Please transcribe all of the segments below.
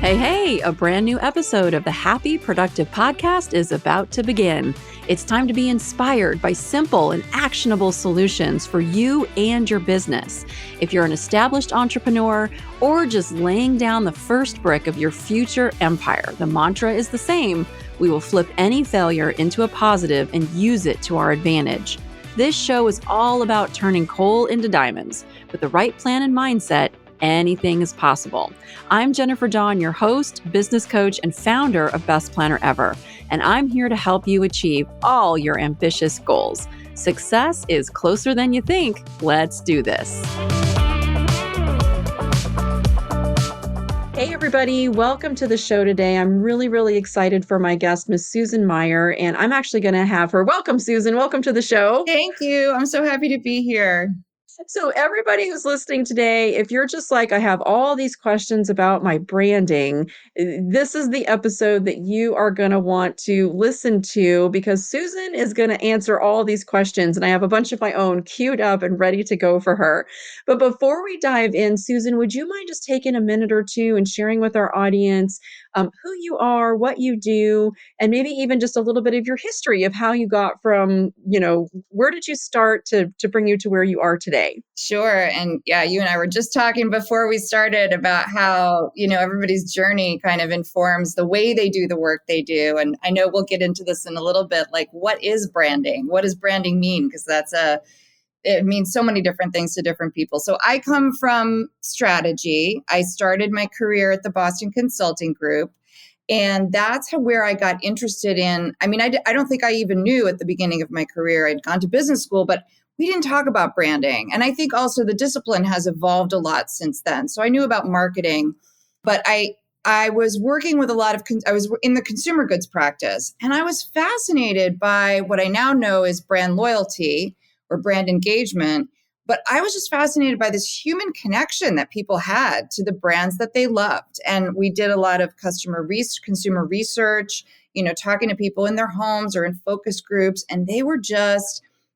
Hey, hey, a brand new episode of the Happy Productive Podcast is about to begin. It's time to be inspired by simple and actionable solutions for you and your business. If you're an established entrepreneur or just laying down the first brick of your future empire, the mantra is the same. We will flip any failure into a positive and use it to our advantage. This show is all about turning coal into diamonds. With the right plan and mindset, anything is possible. I'm Jennifer Dawn, your host, business coach, and founder of Best Planner Ever, and I'm here to help you achieve all your ambitious goals. Success is closer than you think. Let's do this. Hey, everybody. Welcome to the show today. I'm really excited for my guest, Miss Susan Meier, and I'm actually going to have her. Welcome, Susan. Welcome to the show. Thank you. I'm so happy to be here. So everybody who's listening today, if you're just like, I have all these questions about my branding, this is the episode that you are going to want to listen to because Susan is going to answer all these questions. And I have a bunch of my own queued up and ready to go for her. But before we dive in, Susan, would you mind just taking a minute or two and sharing with our audience who you are, what you do, and maybe even just a little bit of your history of how you got from, where did you start to bring you to where you are today? Sure. And yeah, you and I were just talking before we started about how, everybody's journey kind of informs the way they do the work they do. And I know we'll get into this in a little bit, like what is branding? What does branding mean? Because it means so many different things to different people. So I come from strategy. I started my career at the Boston Consulting Group. And that's where I got interested in. I mean, I don't think I even knew at the beginning of my career. I'd gone to business school, but we didn't talk about branding. And I think also the discipline has evolved a lot since then. So I knew about marketing, but I was working with I was in the consumer goods practice. And I was fascinated by what I now know is brand loyalty or brand engagement. But I was just fascinated by this human connection that people had to the brands that they loved. And we did a lot of consumer research, talking to people in their homes or in focus groups. And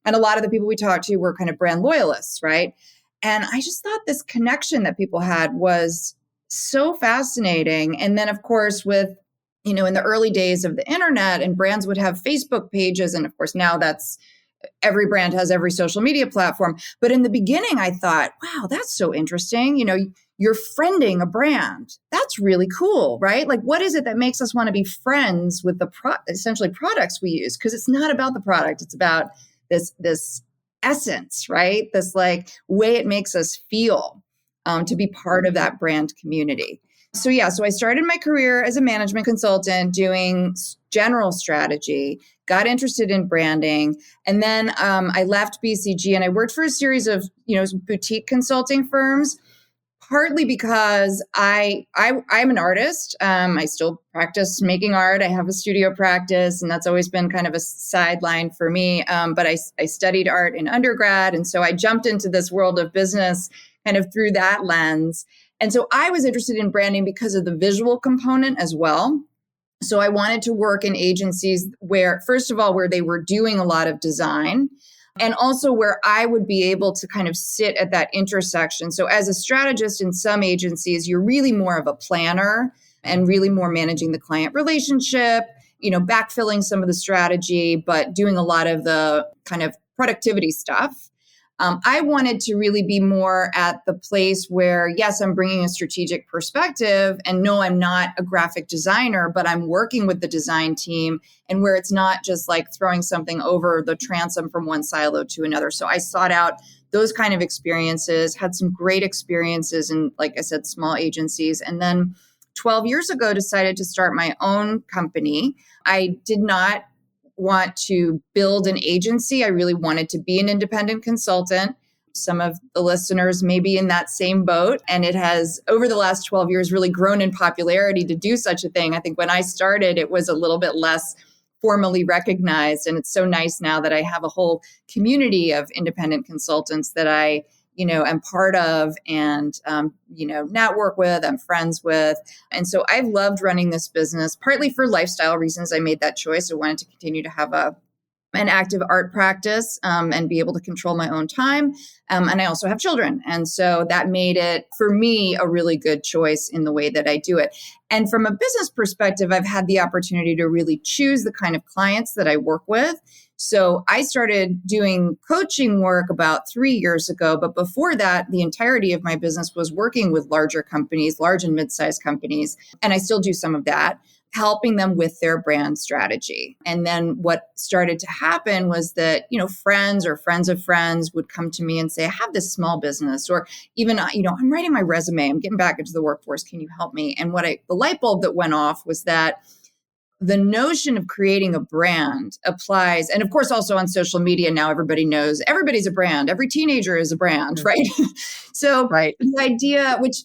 and a lot of the people we talked to were kind of brand loyalists, right? And I just thought this connection that people had was so fascinating. And then, of course, with, in the early days of the internet, and brands would have Facebook pages. And of course, now every brand has every social media platform. But in the beginning, I thought, wow, that's so interesting. You're friending a brand. That's really cool, right? Like, what is it that makes us want to be friends with the essentially products we use? Because it's not about the product. It's about this essence, right? This like way it makes us feel to be part of that brand community. So I started my career as a management consultant doing general strategy, got interested in branding. And then I left BCG and I worked for a series of, boutique consulting firms, partly because I'm an artist. I still practice making art. I have a studio practice, and that's always been kind of a sideline for me. But I studied art in undergrad. And so I jumped into this world of business kind of through that lens. And so I was interested in branding because of the visual component as well. So I wanted to work in agencies where, first of all, where they were doing a lot of design, and also where I would be able to kind of sit at that intersection. So as a strategist in some agencies, you're really more of a planner and really more managing the client relationship, backfilling some of the strategy, but doing a lot of the kind of productivity stuff. I wanted to really be more at the place where, yes, I'm bringing a strategic perspective, and no, I'm not a graphic designer, but I'm working with the design team, and where it's not just like throwing something over the transom from one silo to another. So I sought out those kind of experiences, had some great experiences in, like I said, small agencies. And then 12 years ago, decided to start my own company. I did not want to build an agency. I really wanted to be an independent consultant. Some of the listeners may be in that same boat. And it has, over the last 12 years, really grown in popularity to do such a thing. I think when I started, it was a little bit less formally recognized. And it's so nice now that I have a whole community of independent consultants that I am part of and, network with, I'm friends with. And so I've loved running this business, partly for lifestyle reasons. I made that choice. I wanted to continue to have a an active art practice and be able to control my own time. And I also have children. And so that made it, for me, a really good choice in the way that I do it. And from a business perspective, I've had the opportunity to really choose the kind of clients that I work with. So I started doing coaching work about 3 years ago. But before that, the entirety of my business was working with larger companies, large and mid-sized companies. And I still do some of that, helping them with their brand strategy. And then what started to happen was that, friends or friends of friends would come to me and say, I have this small business, or even, I'm writing my resume, I'm getting back into the workforce. Can you help me? And the light bulb that went off was that the notion of creating a brand applies. And of course, also on social media, now everybody knows everybody's a brand. Every teenager is a brand, right? So Right. the idea, which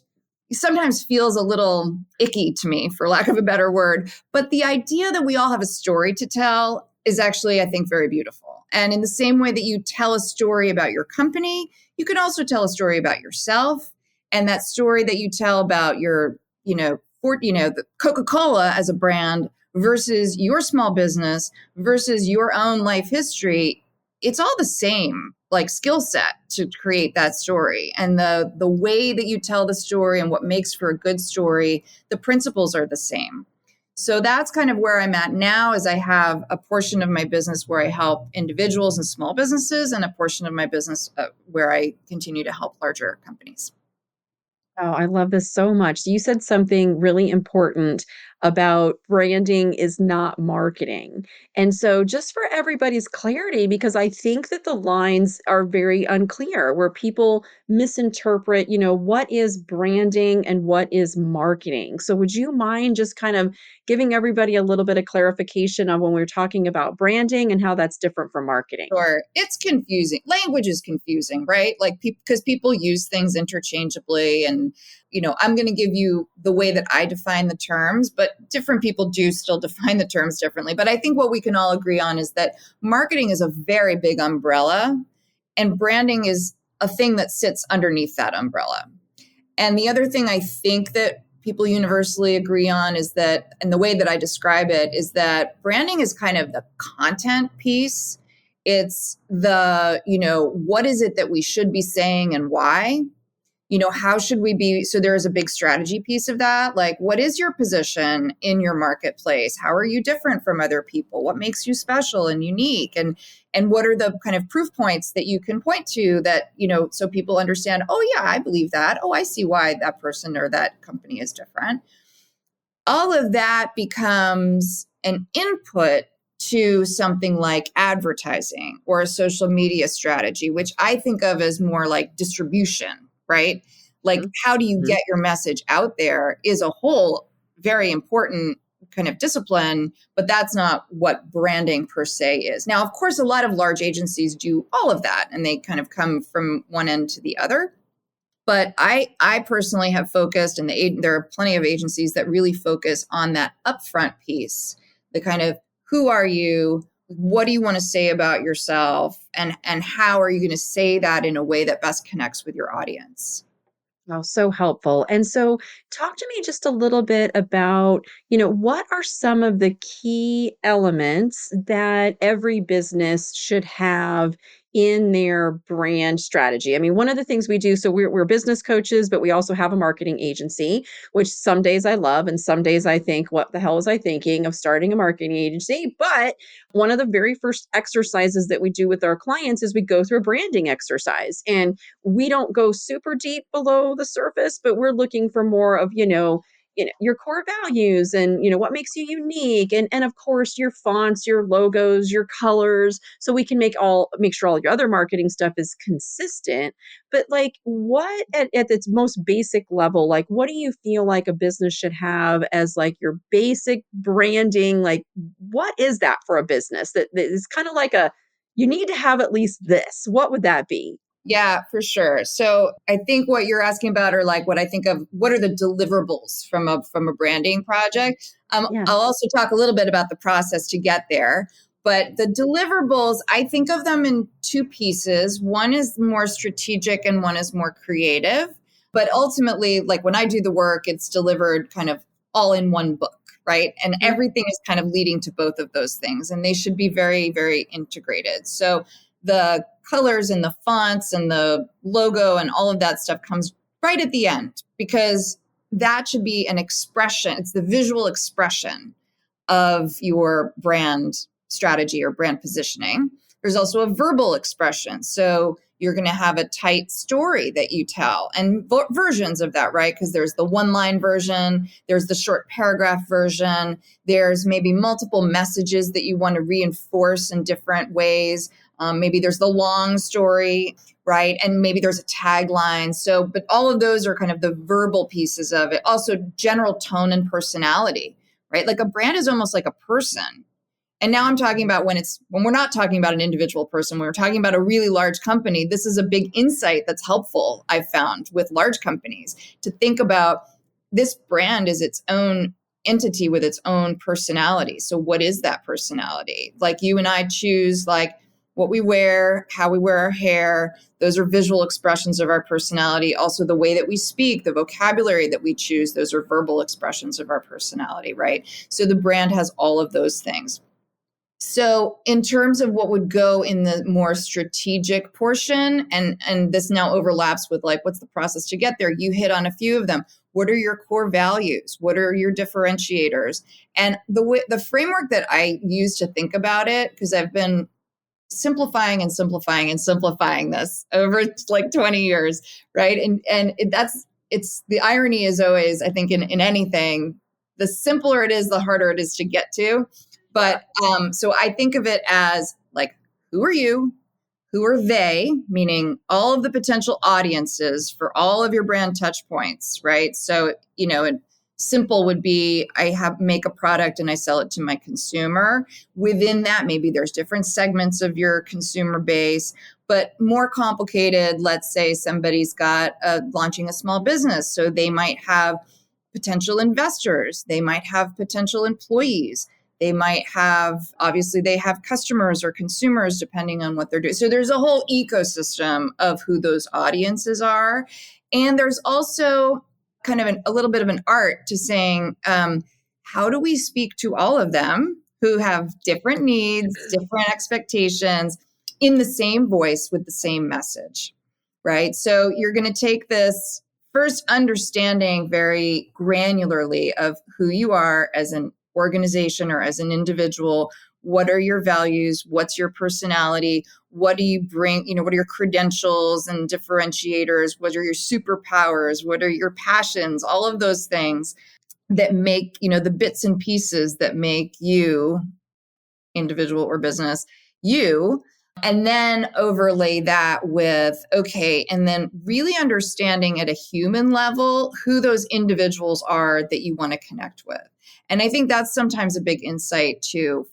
sometimes feels a little icky to me, for lack of a better word, but the idea that we all have a story to tell is actually, I think, very beautiful. And in the same way that you tell a story about your company, you can also tell a story about yourself. And that story that you tell about your, the Coca-Cola as a brand versus your small business versus your own life history, it's all the same like skill set to create that story. And the way that you tell the story and what makes for a good story, the principles are the same. So that's kind of where I'm at now, is I have a portion of my business where I help individuals and small businesses, and a portion of my business where I continue to help larger companies. Oh, I love this so much. You said something really important about branding is not marketing. And so, just for everybody's clarity, because I think that the lines are very unclear where people misinterpret, what is branding and what is marketing. So, would you mind just kind of giving everybody a little bit of clarification on when we're talking about branding and how that's different from marketing? Sure. It's confusing. Language is confusing, right? Like because people use things interchangeably. And, I'm going to give you the way that I define the terms, but different people do still define the terms differently. But I think what we can all agree on is that marketing is a very big umbrella, and branding is a thing that sits underneath that umbrella. And the other thing I think that people universally agree on is that, and the way that I describe it, is that branding is kind of the content piece. It's the, what is it that we should be saying and why? How should we be? So there is a big strategy piece of that. Like, what is your position in your marketplace? How are you different from other people? What makes you special and unique? And what are the kind of proof points that you can point to that, so people understand, oh yeah, I believe that. Oh, I see why that person or that company is different. All of that becomes an input to something like advertising or a social media strategy, which I think of as more like distribution, right? Like, how do you Mhm. get your message out there is a whole very important kind of discipline, but that's not what branding per se is. Now, of course, a lot of large agencies do all of that, and they kind of come from one end to the other. But I personally have focused, and there are plenty of agencies that really focus on that upfront piece, the kind of who are you, what do you want to say about yourself, and how are you going to say that in a way that best connects with your audience. Oh, so helpful. And so, talk to me just a little bit about, what are some of the key elements that every business should have in their brand strategy? I mean, one of the things we do, so we're business coaches, but we also have a marketing agency, which some days I love, and some days I think, what the hell was I thinking of starting a marketing agency? But one of the very first exercises that we do with our clients is we go through a branding exercise. And we don't go super deep below the surface, but we're looking for more of, your core values and, what makes you unique. And of course, your fonts, your logos, your colors. So we can make sure all your other marketing stuff is consistent. But like what at its most basic level, like what do you feel like a business should have as like your basic branding? Like what is that for a business that is kind of like you need to have at least this? What would that be? Yeah, for sure. So I think what you're asking about are like what I think of, what are the deliverables from a branding project? Yeah. I'll also talk a little bit about the process to get there. But the deliverables, I think of them in two pieces. One is more strategic and one is more creative. But ultimately, like when I do the work, it's delivered kind of all in one book. right? And everything is kind of leading to both of those things. And they should be very, very integrated. So the colors and the fonts and the logo and all of that stuff comes right at the end, because that should be an expression. It's the visual expression of your brand strategy or brand positioning. There's also a verbal expression. So you're going to have a tight story that you tell, and versions of that, right? Because there's the one-line version, there's the short paragraph version, there's maybe multiple messages that you want to reinforce in different ways. Maybe there's the long story, right? And maybe there's a tagline. So, but all of those are kind of the verbal pieces of it. Also, general tone and personality, right? Like a brand is almost like a person. And now I'm talking about when we're not talking about an individual person, when we're talking about a really large company. This is a big insight that's helpful, I've found, with large companies, to think about this brand is its own entity with its own personality. So what is that personality? Like you and I choose like what we wear, how we wear our hair. Those are visual expressions of our personality. Also, the way that we speak, the vocabulary that we choose, those are verbal expressions of our personality, right? So the brand has all of those things. So in terms of what would go in the more strategic portion, and this now overlaps with like, what's the process to get there? You hit on a few of them. What are your core values? What are your differentiators? And the framework that I use to think about it, because I've been simplifying and simplifying and simplifying this over like 20 years, right? And it's the irony is always, I think in anything, the simpler it is, the harder it is to get to. But so I think of it as like, who are you? Who are they? Meaning all of the potential audiences for all of your brand touch points, right? So, and simple would be make a product and I sell it to my consumer. Within that, maybe there's different segments of your consumer base, but more complicated. Let's say somebody's got launching a small business. So they might have potential investors. They might have potential employees. They might obviously they have customers or consumers depending on what they're doing. So there's a whole ecosystem of who those audiences are. And there's also kind of a little bit of an art to saying, how do we speak to all of them who have different needs, different expectations in the same voice with the same message, right? So you're going to take this first understanding very granularly of who you are as an organization or as an individual. What are your values? What's your personality? What do you bring? What are your credentials and differentiators? What are your superpowers? What are your passions? All of those things that make, the bits and pieces that make you, individual or business, you. And then overlay that with, okay, and then really understanding at a human level who those individuals are that you want to connect with. And I think that's sometimes a big insight too,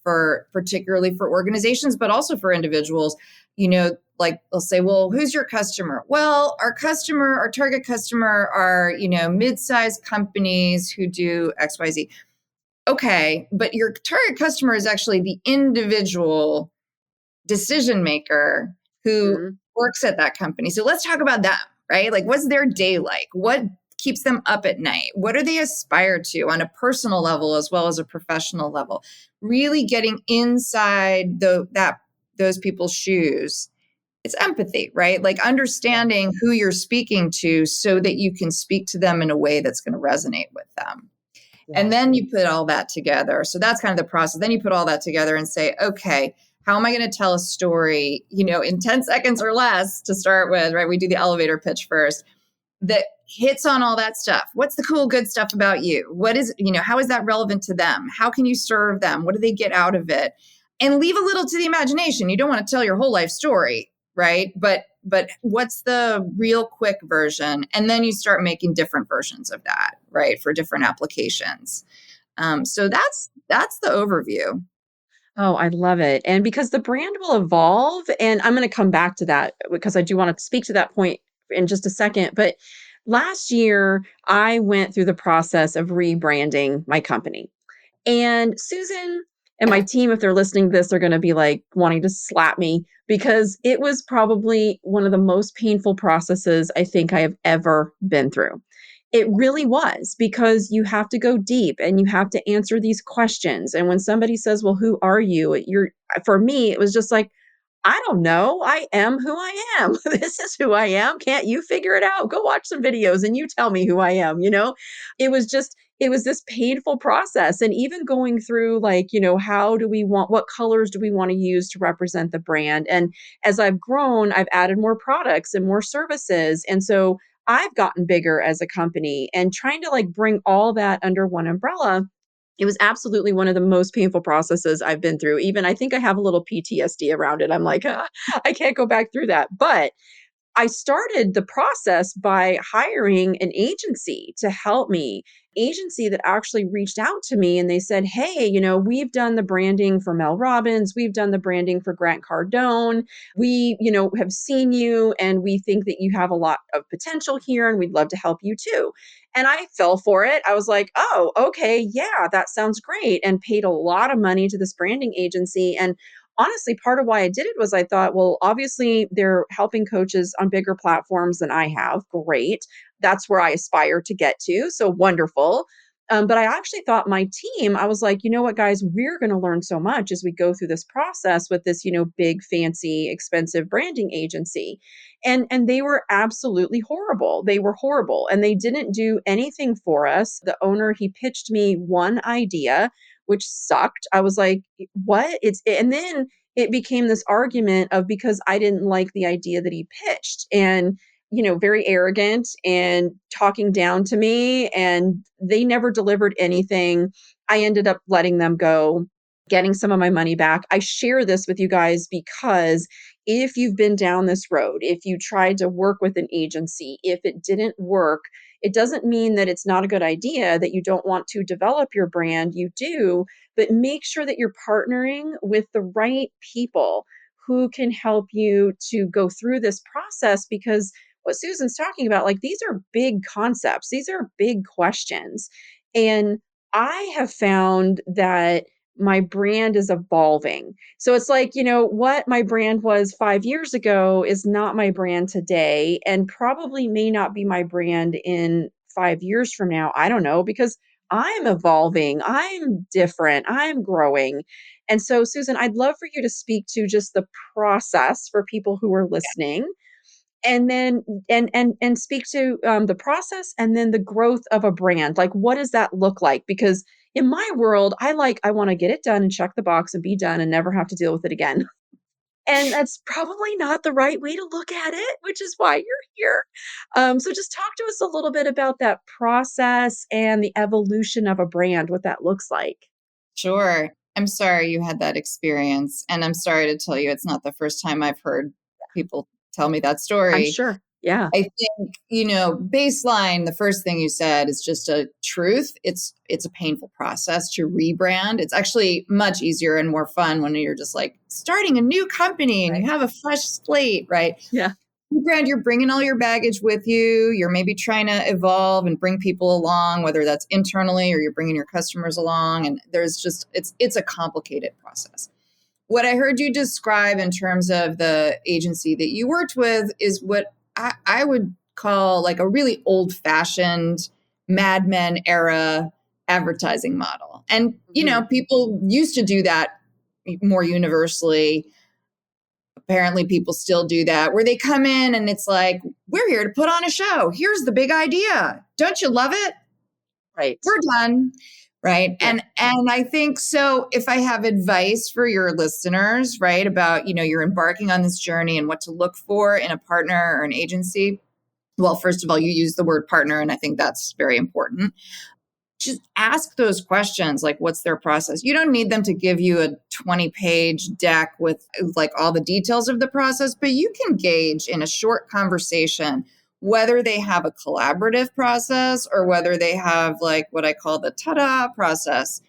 particularly for organizations, but also for individuals. Like they'll say, well, who's your customer? Well, our target customer are, mid-sized companies who do XYZ. Okay, but your target customer is actually the individual decision maker who works at that company. So let's talk about that, right? Like, what's their day like? What keeps them up at night? What do they aspire to on a personal level as well as a professional level? Really getting inside those people's shoes. It's empathy, right? Like understanding who you're speaking to so that you can speak to them in a way that's going to resonate with them. Yeah. And then you put all that together. So that's kind of the process. Then you put all that together and say, okay, how am I going to tell a story, in 10 seconds or less to start with, right? We do the elevator pitch first that hits on all that stuff. What's the cool, good stuff about you? What is, how is that relevant to them? How can you serve them? What do they get out of it? And leave a little to the imagination. You don't want to tell your whole life story, right? But what's the real quick version? And then you start making different versions of that, right? For different applications. So that's the overview. Oh, I love it. And because the brand will evolve, and I'm going to come back to that because I do want to speak to that point in just a second. But last year, I went through the process of rebranding my company. And Susan and my team, if they're listening to this, they're going to be like wanting to slap me because it was probably one of the most painful processes I think I have ever been through. It really was, because you have to go deep and you have to answer these questions. And when somebody says, well, who are you? For me, it was just like, I don't know. I am who I am. This is who I am. Can't you figure it out? Go watch some videos and you tell me who I am, it was this painful process. And even going through like, what colors do we want to use to represent the brand? And as I've grown, I've added more products and more services. And so I've gotten bigger as a company, and trying to like bring all that under one umbrella, it was absolutely one of the most painful processes I've been through. Even I think I have a little PTSD around it. I'm like, I can't go back through that. But I started the process by hiring an agency to help me, agency that actually reached out to me and they said, hey, we've done the branding for Mel Robbins. We've done the branding for Grant Cardone. We, have seen you and we think that you have a lot of potential here and we'd love to help you too. And I fell for it. I was like, oh, okay, yeah, that sounds great. And paid a lot of money to this branding agency. And honestly, part of why I did it was I thought, well, obviously they're helping coaches on bigger platforms than I have. Great. That's where I aspire to get to. So wonderful. But I actually thought my team, I was like, you know what, guys, we're going to learn so much as we go through this process with this, big, fancy, expensive branding agency. And they were absolutely horrible. They were horrible. And they didn't do anything for us. The owner, he pitched me one idea, which sucked. I was like, what? And then it became this argument of, because I didn't like the idea that he pitched, and very arrogant and talking down to me, and they never delivered anything. I ended up letting them go, getting some of my money back. I share this with you guys because if you've been down this road, if you tried to work with an agency, if it didn't work, it doesn't mean that it's not a good idea, that you don't want to develop your brand. You do, but make sure that you're partnering with the right people who can help you to go through this process, because what Susan's talking about, like, these are big concepts, these are big questions. And I have found that my brand is evolving. So it's like, what my brand was 5 years ago is not my brand today, and probably may not be my brand in 5 years from now. I don't know, because I'm evolving, I'm different, I'm growing. And so, Susan, I'd love for you to speak to just the process for people who are listening, and then and speak to the process and then the growth of a brand. Like, what does that look like? Because in my world, I want to get it done and check the box and be done and never have to deal with it again. And that's probably not the right way to look at it, which is why you're here. So just talk to us a little bit about that process and the evolution of a brand, what that looks like. Sure. I'm sorry you had that experience. And I'm sorry to tell you, it's not the first time I've heard people tell me that story. I'm sure. Yeah. I think, baseline, the first thing you said is just a truth. It's a painful process to rebrand. It's actually much easier and more fun when you're just like starting a new company and you have a fresh slate, right? Yeah. Rebrand, you're bringing all your baggage with you. You're maybe trying to evolve and bring people along, whether that's internally or you're bringing your customers along. And it's a complicated process. What I heard you describe in terms of the agency that you worked with is what I would call like a really old-fashioned Mad Men era advertising model. And, people used to do that more universally. Apparently people still do that, where they come in and it's like, we're here to put on a show. Here's the big idea. Don't you love it? Right. We're done. Right. Yeah. And I think so, if I have advice for your listeners, right, about, you're embarking on this journey and what to look for in a partner or an agency. Well, first of all, you use the word partner, and I think that's very important. Just ask those questions, like, what's their process? You don't need them to give you a 20-page deck with like all the details of the process, but you can gauge in a short conversation whether they have a collaborative process or whether they have like what I call the ta-da process.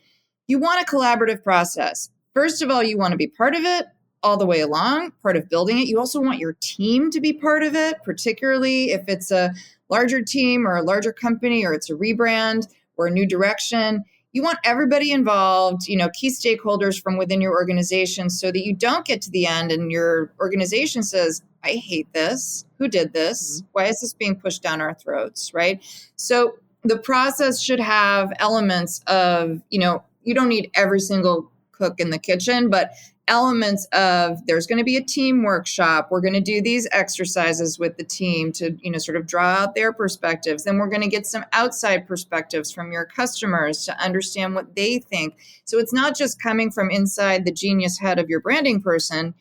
You want a collaborative process. First of all, you want to be part of it all the way along, part of building it. You also want your team to be part of it, particularly if it's a larger team or a larger company or it's a rebrand or a new direction. You want everybody involved, key stakeholders from within your organization, so that you don't get to the end and your organization says, I hate this. Who did this? Why is this being pushed down our throats? Right. So the process should have elements of, you don't need every single cook in the kitchen, but elements of there's going to be a team workshop. We're going to do these exercises with the team to, sort of draw out their perspectives. Then we're going to get some outside perspectives from your customers to understand what they think. So it's not just coming from inside the genius head of your branding person.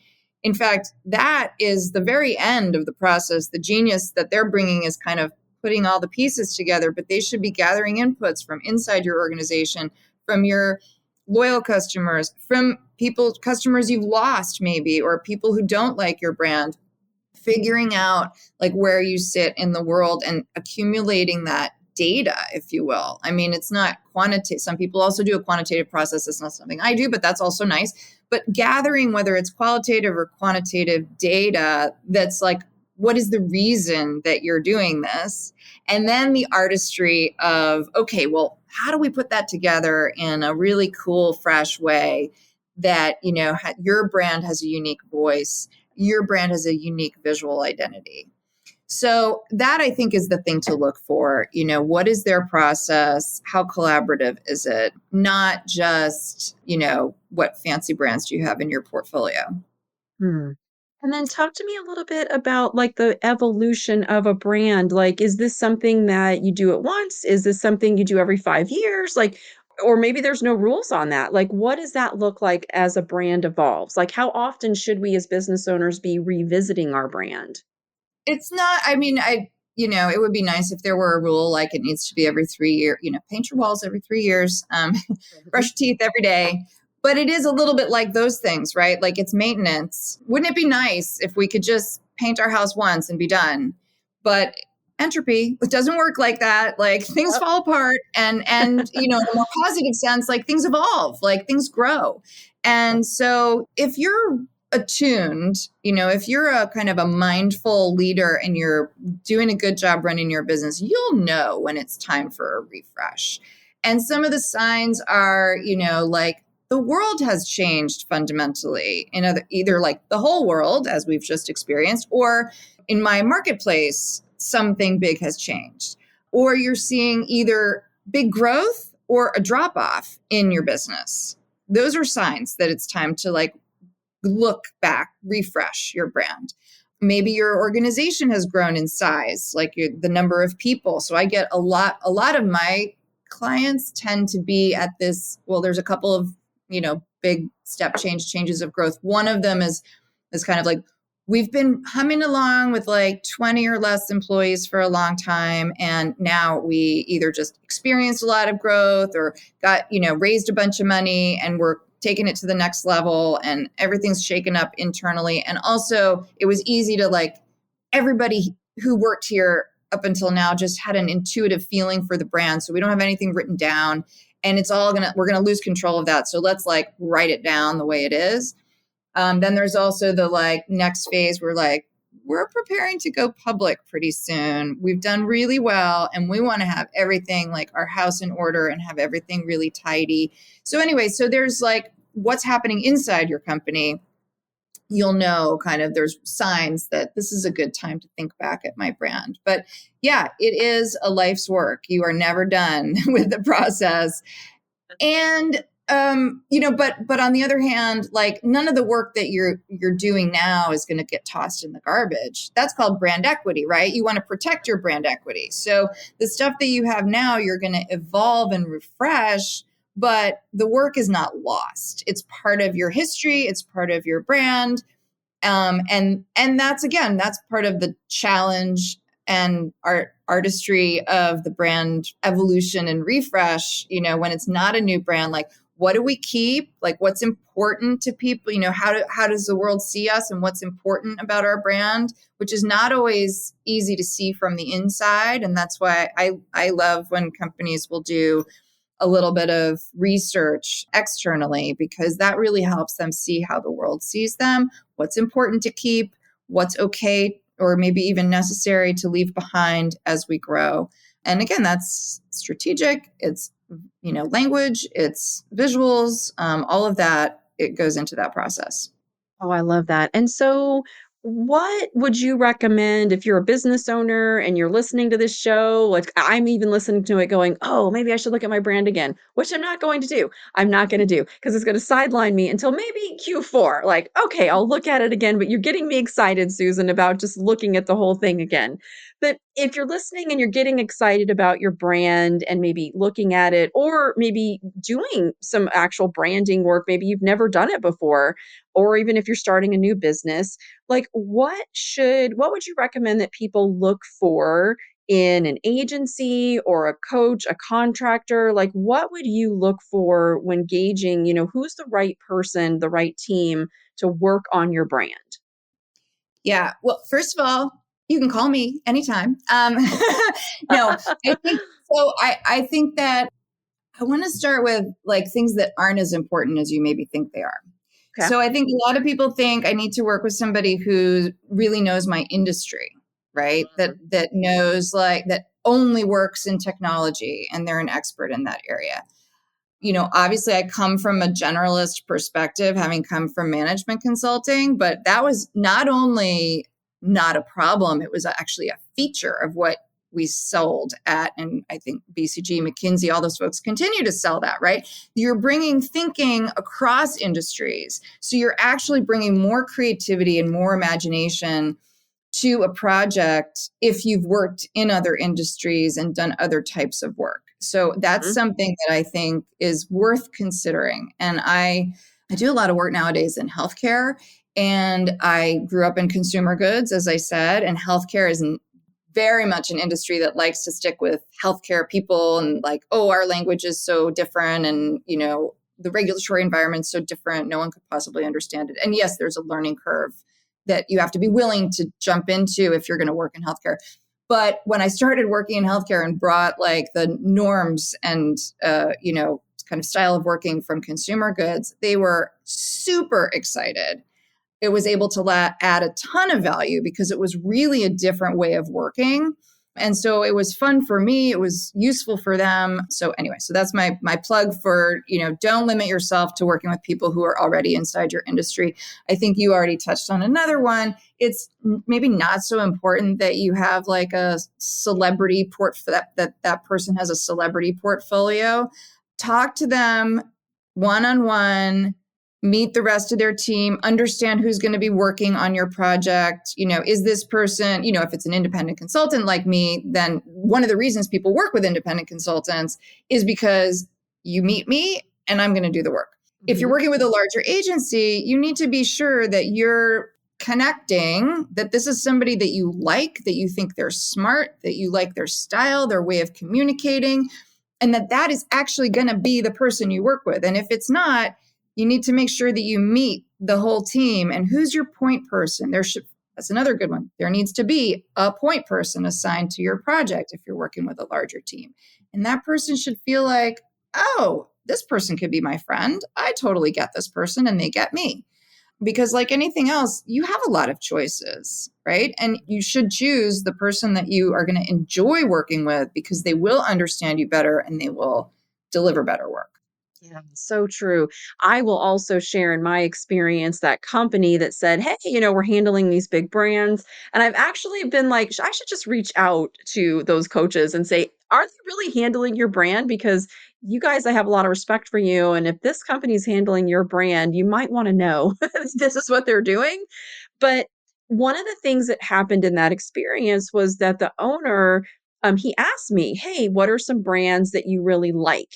In fact, that is the very end of the process. The genius that they're bringing is kind of putting all the pieces together, but they should be gathering inputs from inside your organization, from your loyal customers, from customers you've lost maybe, or people who don't like your brand, figuring out like where you sit in the world and accumulating that data, if you will. I mean, it's not quantitative. Some people also do a quantitative process. It's not something I do, but that's also nice. But gathering, whether it's qualitative or quantitative data, that's like, what is the reason that you're doing this? And then the artistry of, okay, well, how do we put that together in a really cool, fresh way that, your brand has a unique voice, your brand has a unique visual identity. So that I think is the thing to look for. What is their process? How collaborative is it? Not just, what fancy brands do you have in your portfolio? Hmm. And then talk to me a little bit about like the evolution of a brand. Like, is this something that you do at once? Is this something you do every 5 years? Like, or maybe there's no rules on that. Like, what does that look like as a brand evolves? Like, how often should we as business owners be revisiting our brand? It's not, I mean, it would be nice if there were a rule like it needs to be every 3 years, paint your walls every 3 years, brush your teeth every day. But it is a little bit like those things, right? Like it's maintenance. Wouldn't it be nice if we could just paint our house once and be done? But entropy, it doesn't work like that. Like things Yep. fall apart and in a more positive sense, like things evolve, like things grow. And so if you're attuned, if you're a kind of a mindful leader and you're doing a good job running your business, you'll know when it's time for a refresh. And some of the signs are, like the world has changed fundamentally in either like the whole world, as we've just experienced, or in my marketplace, something big has changed. Or you're seeing either big growth or a drop off in your business. Those are signs that it's time to like look back, refresh your brand. Maybe your organization has grown in size, like the number of people. So I get a lot of my clients tend to be at this, well, there's a couple of, big changes of growth. One of them is kind of like, we've been humming along with like 20 or less employees for a long time. And now we either just experienced a lot of growth or got, raised a bunch of money and we're taking it to the next level and everything's shaken up internally. And also it was easy to like everybody who worked here up until now just had an intuitive feeling for the brand. So we don't have anything written down and we're going to lose control of that. So let's like write it down the way it is. Then there's also the like next phase where like, we're preparing to go public pretty soon. We've done really well and we want to have everything like our house in order and have everything really tidy. So anyway, so there's like what's happening inside your company. You'll know kind of there's signs that this is a good time to think back at my brand. But yeah, it is a life's work. You are never done with the process. And but on the other hand, like none of the work that you're doing now is going to get tossed in the garbage. That's called brand equity, right? You want to protect your brand equity. So the stuff that you have now, you're going to evolve and refresh, but the work is not lost. It's part of your history. It's part of your brand. And that's part of the challenge and artistry of the brand evolution and refresh, when it's not a new brand, like what do we keep? Like what's important to people? How does the world see us and what's important about our brand, which is not always easy to see from the inside. And that's why I love when companies will do a little bit of research externally, because that really helps them see how the world sees them, what's important to keep, what's okay or maybe even necessary to leave behind as we grow. And again, that's strategic. It's, language, it's visuals, all of that, it goes into that process. Oh, I love that. And so What would you recommend if you're a business owner and you're listening to this show? Like, I'm even listening to it going, oh, maybe I should look at my brand again, which I'm not going to do. I'm not going to do because it's going to sideline me until maybe Q4. Like, okay, I'll look at it again, but you're getting me excited, Susan, about just looking at the whole thing again. But if you're listening and you're getting excited about your brand and maybe looking at it, or maybe doing some actual branding work, maybe you've never done it before, or even if you're starting a new business, like what would you recommend that people look for in an agency or a coach, a contractor? Like what would you look for when gauging, who's the right person, the right team to work on your brand? Yeah. Well, first of all, you can call me anytime. No, I think so. I think that I want to start with like things that aren't as important as you maybe think they are. Okay. So I think a lot of people think I need to work with somebody who really knows my industry, right? That knows like that only works in technology and they're an expert in that area. Obviously I come from a generalist perspective, having come from management consulting, but that was not only not a problem, it was actually a feature of what we sold at. And I think BCG, McKinsey, all those folks continue to sell that, right? You're bringing thinking across industries. So you're actually bringing more creativity and more imagination to a project if you've worked in other industries and done other types of work. So that's Mhm. something that I think is worth considering. And I do a lot of work nowadays in healthcare, and I grew up in consumer goods, as I said, and healthcare is very much an industry that likes to stick with healthcare people and like, oh, our language is so different, and the regulatory environment's so different, no one could possibly understand it. And yes, there's a learning curve that you have to be willing to jump into if you're going to work in healthcare. But when I started working in healthcare and brought like the norms and kind of style of working from consumer goods, they were super excited. It was able to add a ton of value because it was really a different way of working. And so it was fun for me. It was useful for them. So anyway, so that's my plug for, don't limit yourself to working with people who are already inside your industry. I think you already touched on another one. It's maybe not so important that you have like a celebrity that person has a celebrity portfolio. Talk to them one-on-one, meet the rest of their team, understand who's going to be working on your project. Is this person, if it's an independent consultant like me, then one of the reasons people work with independent consultants is because you meet me and I'm going to do the work. If you're Mhm. working with a larger agency, you need to be sure that you're connecting, that this is somebody that you like, that you think they're smart, that you like their style, their way of communicating, and that is actually going to be the person you work with. And if it's not, you need to make sure that you meet the whole team. And who's your point person? That's another good one. There needs to be a point person assigned to your project if you're working with a larger team. And that person should feel like, oh, this person could be my friend. I totally get this person and they get me. Because like anything else, you have a lot of choices, right? And you should choose the person that you are going to enjoy working with because they will understand you better and they will deliver better work. Yeah, so true. I will also share in my experience that company that said, hey, we're handling these big brands. And I've actually been like, I should just reach out to those coaches and say, are they really handling your brand? Because you guys, I have a lot of respect for you. And if this company is handling your brand, you might want to know this is what they're doing. But one of the things that happened in that experience was that the owner, he asked me, hey, what are some brands that you really like?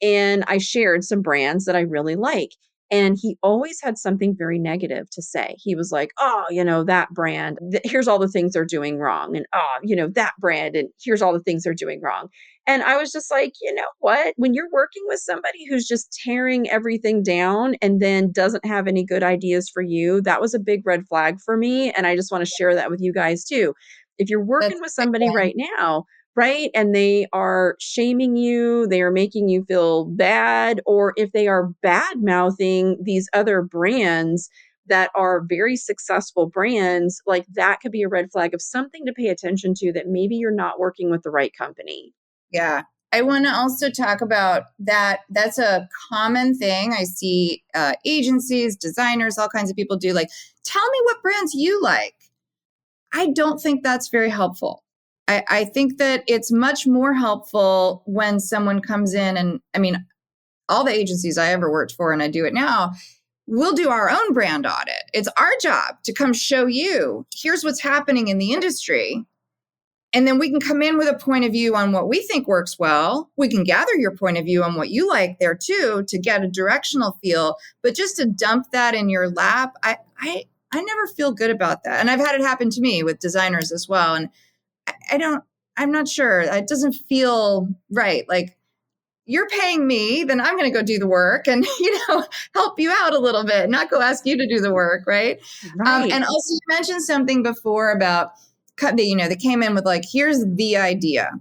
And I shared some brands that I really like. And he always had something very negative to say. He was like, oh, that brand, here's all the things they're doing wrong. And, oh, that brand, and here's all the things they're doing wrong. And I was just like, you know what? When you're working with somebody who's just tearing everything down and then doesn't have any good ideas for you, that was a big red flag for me. And I just want to share that with you guys too. If you're That's working with somebody right now, right? And they are shaming you, they are making you feel bad, or if they are bad mouthing these other brands that are very successful brands, like that could be a red flag of something to pay attention to that maybe you're not working with the right company. Yeah. I want to also talk about that. That's a common thing. I see agencies, designers, all kinds of people do like, tell me what brands you like. I don't think that's very helpful. I think that it's much more helpful when someone comes in and, I mean, all the agencies I ever worked for, and I do it now, we'll do our own brand audit. It's our job to come show you, here's what's happening in the industry. And then we can come in with a point of view on what we think works well. We can gather your point of view on what you like there too, to get a directional feel. But just to dump that in your lap, I never feel good about that. And I've had it happen to me with designers as well. And I'm not sure. It doesn't feel right. Like, you're paying me, then I'm going to go do the work and, help you out a little bit, not go ask you to do the work. Right. Right. And also you mentioned something before about, they came in with like, here's the idea.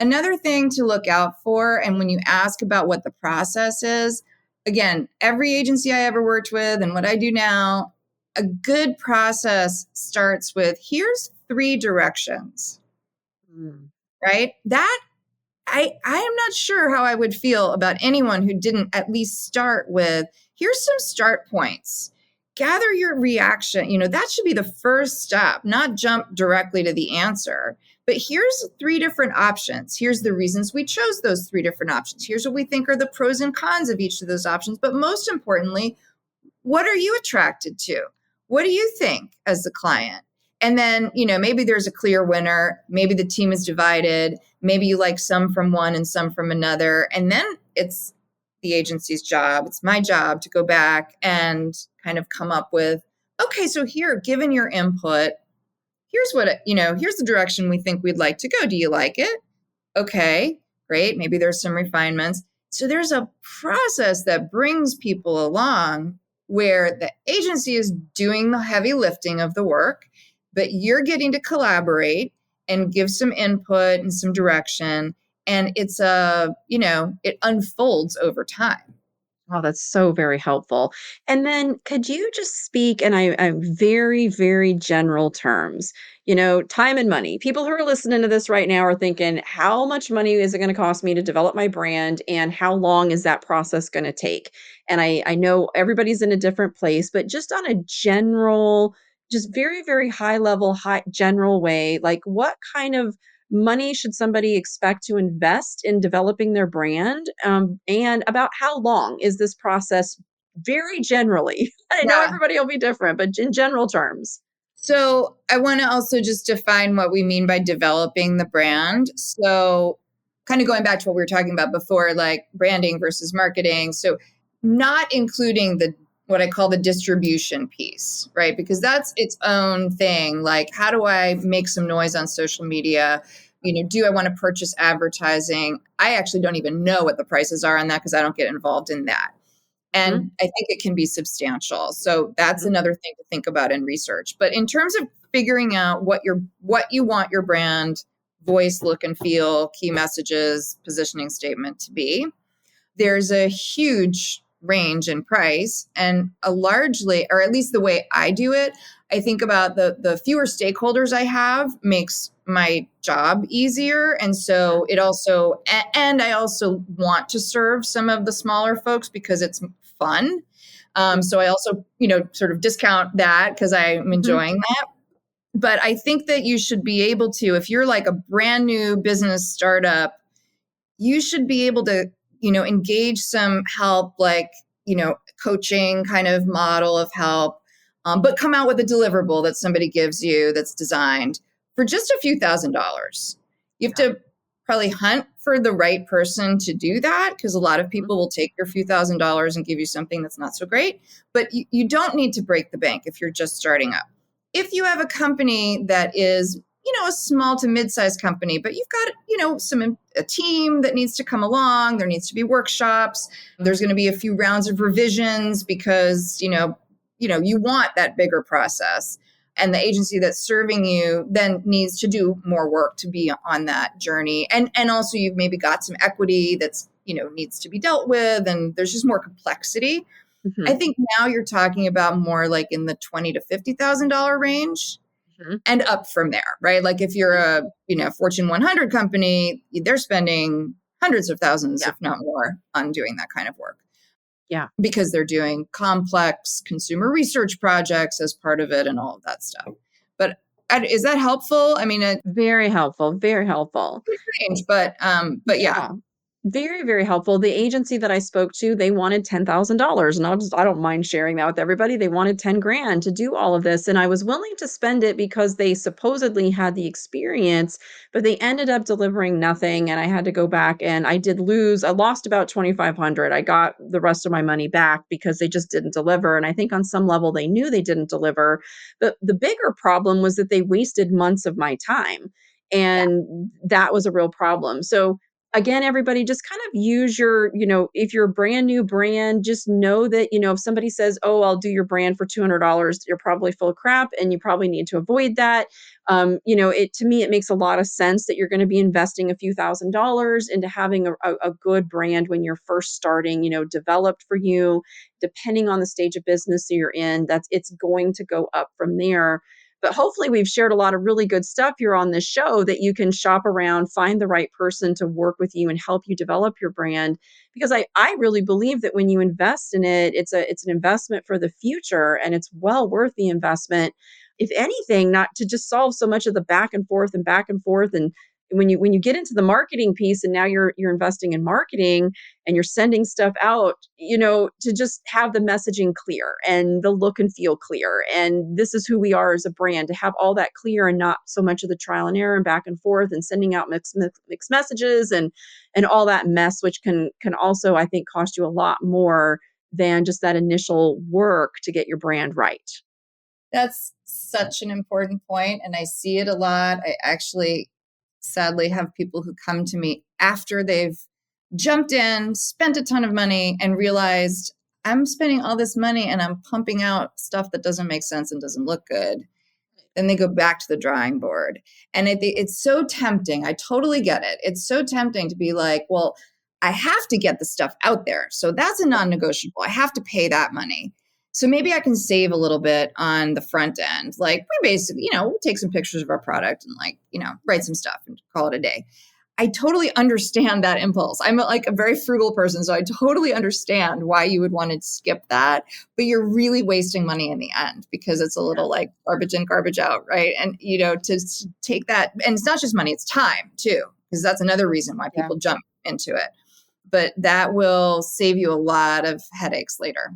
Another thing to look out for. And when you ask about what the process is, again, every agency I ever worked with and what I do now, a good process starts with, here's 3 directions, right? That I am not sure how I would feel about anyone who didn't at least start with, here's some start points. Gather your reaction. That should be the first step, not jump directly to the answer. But here's 3 different options. Here's the reasons we chose those 3 different options. Here's what we think are the pros and cons of each of those options. But most importantly, what are you attracted to? What do you think as the client? And then, maybe there's a clear winner. Maybe the team is divided. Maybe you like some from one and some from another. And then it's the agency's job. It's my job to go back and kind of come up with, okay, so here, given your input, here's here's the direction we think we'd like to go. Do you like it? Okay, great. Maybe there's some refinements. So there's a process that brings people along where the agency is doing the heavy lifting of the work, but you're getting to collaborate and give some input and some direction. And it's it unfolds over time. Oh, that's so very helpful. And then could you just speak in a very, very general terms, time and money. People who are listening to this right now are thinking, how much money is it going to cost me to develop my brand? And how long is that process going to take? And I know everybody's in a different place, but just on a general, just very, very high level, high general way, like what kind of money should somebody expect to invest in developing their brand? And about how long is this process very generally? I know Yeah. everybody will be different, but in general terms. So I want to also just define what we mean by developing the brand. So kind of going back to what we were talking about before, like branding versus marketing. So not including what I call the distribution piece, right? Because that's its own thing. Like, how do I make some noise on social media? Do I want to purchase advertising? I actually don't even know what the prices are on that because I don't get involved in that. And I think it can be substantial. So that's another thing to think about in research. But in terms of figuring out what you want your brand voice, look and feel, key messages, positioning statement to be, there's a huge range in price, and largely, or at least the way I do it, I think about the fewer stakeholders I have makes my job easier. And so it also, and I also want to serve some of the smaller folks because it's fun. So I also, sort of discount that because I'm enjoying that. But I think that you should be able to, if you're like a brand new business startup, you should be able to, engage some help, like, coaching kind of model of help, but come out with a deliverable that somebody gives you that's designed for just a few $1,000s. You have to probably hunt for the right person to do that, because a lot of people will take your few $1,000s and give you something that's not so great. But you don't need to break the bank if you're just starting up. If you have a company that is, a small to mid-sized company, but you've got, a team that needs to come along, there needs to be workshops, there's going to be a few rounds of revisions because, you want that bigger process. And the agency that's serving you then needs to do more work to be on that journey. And also you've maybe got some equity that's, needs to be dealt with, and there's just more complexity. I think now you're talking about more like in the $20,000 to $50,000 range. And up from there, right? Like if you're a, Fortune 100 company, they're spending hundreds of thousands, Yeah. if not more, on doing that kind of work Yeah. because they're doing complex consumer research projects as part of it and all of that stuff. But is that helpful? I mean, it's Very helpful. Very helpful. strange, but yeah. Yeah. Very, very helpful. The agency that I spoke to, they wanted $10,000, and I don't mind sharing that with everybody. They wanted 10 grand to do all of this, and I was willing to spend it because they supposedly had the experience, but they ended up delivering nothing, and I had to go back, and I lost about 2,500. I got the rest of my money back because they just didn't deliver, and I think on some level they knew they didn't deliver. But the bigger problem was that they wasted months of my time, Yeah. and that was a real problem. So again, everybody just kind of use if you're a brand new brand, just know that, if somebody says, oh, I'll do your brand for $200, you're probably full of crap and you probably need to avoid that. To me, it makes a lot of sense that you're going to be investing a few $1,000s into having a good brand when you're first starting, developed for you, depending on the stage of business that you're in, it's going to go up from there. But hopefully, we've shared a lot of really good stuff here on this show that you can shop around, find the right person to work with you and help you develop your brand. Because I really believe that when you invest in it, it's an investment for the future and it's well worth the investment. If anything, not to just solve so much of the back and forth and back and forth. And when you get into the marketing piece and now you're investing in marketing and you're sending stuff out, to just have the messaging clear and the look and feel clear. And this is who we are as a brand, to have all that clear and not so much of the trial and error and back and forth and sending out mixed messages and all that mess, which can also, I think, cost you a lot more than just that initial work to get your brand right. That's such an important point, and I see it a lot. I actually sadly have people who come to me after they've jumped in, spent a ton of money, and realized I'm spending all this money and I'm pumping out stuff that doesn't make sense and doesn't look good. Then they go back to the drawing board. And it's so tempting. I totally get it. It's so tempting to be like, well, I have to get the stuff out there. So that's a non-negotiable. I have to pay that money. So maybe I can save a little bit on the front end. Like we basically, we'll take some pictures of our product and write some stuff and call it a day. I totally understand that impulse. I'm like a very frugal person, so I totally understand why you would want to skip that, but you're really wasting money in the end because it's a little like garbage in, garbage out, right? And, to take that, and it's not just money, it's time too, because that's another reason why people jump into it. But that will save you a lot of headaches later.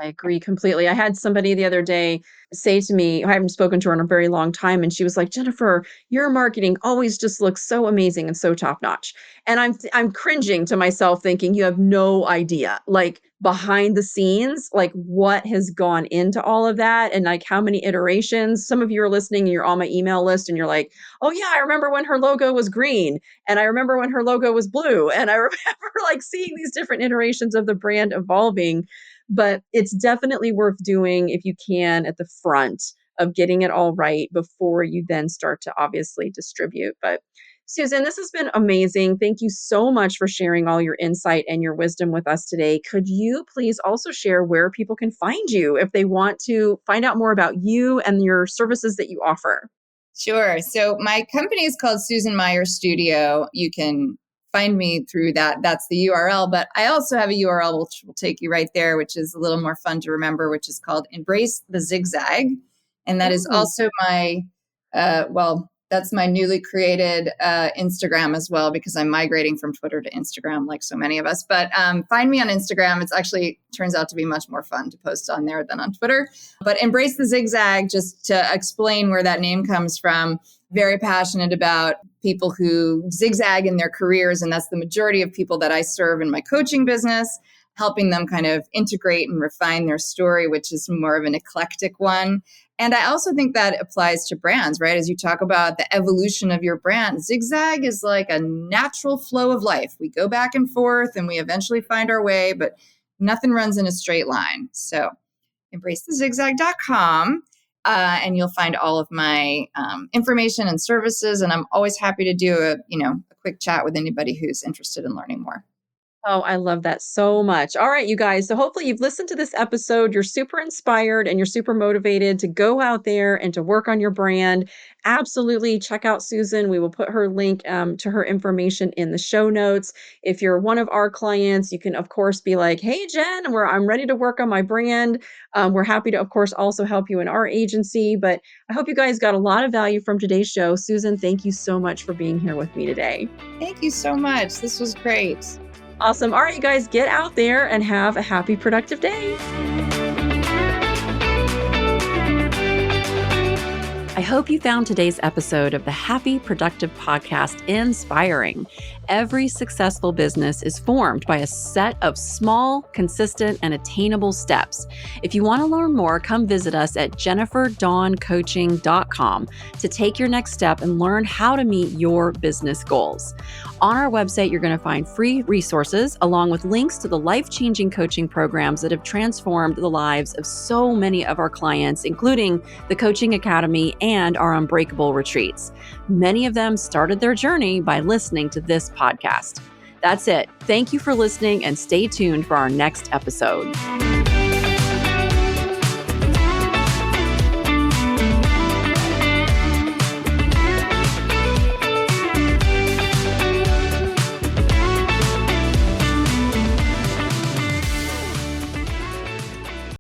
I agree completely. I had somebody the other day say to me, I haven't spoken to her in a very long time, and she was like, "Jennifer, your marketing always just looks so amazing and so top notch." And I'm cringing to myself thinking, you have no idea, like behind the scenes, like what has gone into all of that and like how many iterations. Some of you are listening and you're on my email list and you're like, "Oh yeah, I remember when her logo was green and I remember when her logo was blue." And I remember like seeing these different iterations of the brand evolving. But it's definitely worth doing if you can at the front of getting it all right before you then start to obviously distribute. But Susan, this has been amazing. Thank you so much for sharing all your insight and your wisdom with us today. Could you please also share where people can find you if they want to find out more about you and your services that you offer? Sure. So my company is called Susan Meier Studio. You can find me through that. That's the URL. But I also have a URL which will take you right there, which is a little more fun to remember, which is called Embrace the Zigzag. And that is also my, that's my newly created Instagram as well, because I'm migrating from Twitter to Instagram like so many of us. But find me on Instagram. It's actually turns out to be much more fun to post on there than on Twitter. But Embrace the Zigzag, just to explain where that name comes from, very passionate about people who zigzag in their careers. And that's the majority of people that I serve in my coaching business, helping them kind of integrate and refine their story, which is more of an eclectic one. And I also think that applies to brands, right? As you talk about the evolution of your brand, zigzag is like a natural flow of life. We go back and forth and we eventually find our way, but nothing runs in a straight line. So embracethezigzag.com. And you'll find all of my information and services. And I'm always happy to do a quick chat with anybody who's interested in learning more. Oh, I love that so much. All right, you guys. So hopefully you've listened to this episode. You're super inspired and you're super motivated to go out there and to work on your brand. Absolutely check out Susan. We will put her link to her information in the show notes. If you're one of our clients, you can, of course, be like, hey, Jen, I'm ready to work on my brand. We're happy to, of course, also help you in our agency. But I hope you guys got a lot of value from today's show. Susan, thank you so much for being here with me today. Thank you so much. This was great. Awesome. All right, you guys, get out there and have a happy, productive day. I hope you found today's episode of the Happy Productive Podcast inspiring. Every successful business is formed by a set of small, consistent, and attainable steps. If you want to learn more, come visit us at jenniferdawncoaching.com to take your next step and learn how to meet your business goals. On our website, you're going to find free resources along with links to the life-changing coaching programs that have transformed the lives of so many of our clients, including the Coaching Academy and our Unbreakable retreats. Many of them started their journey by listening to this podcast. That's it. Thank you for listening and stay tuned for our next episode.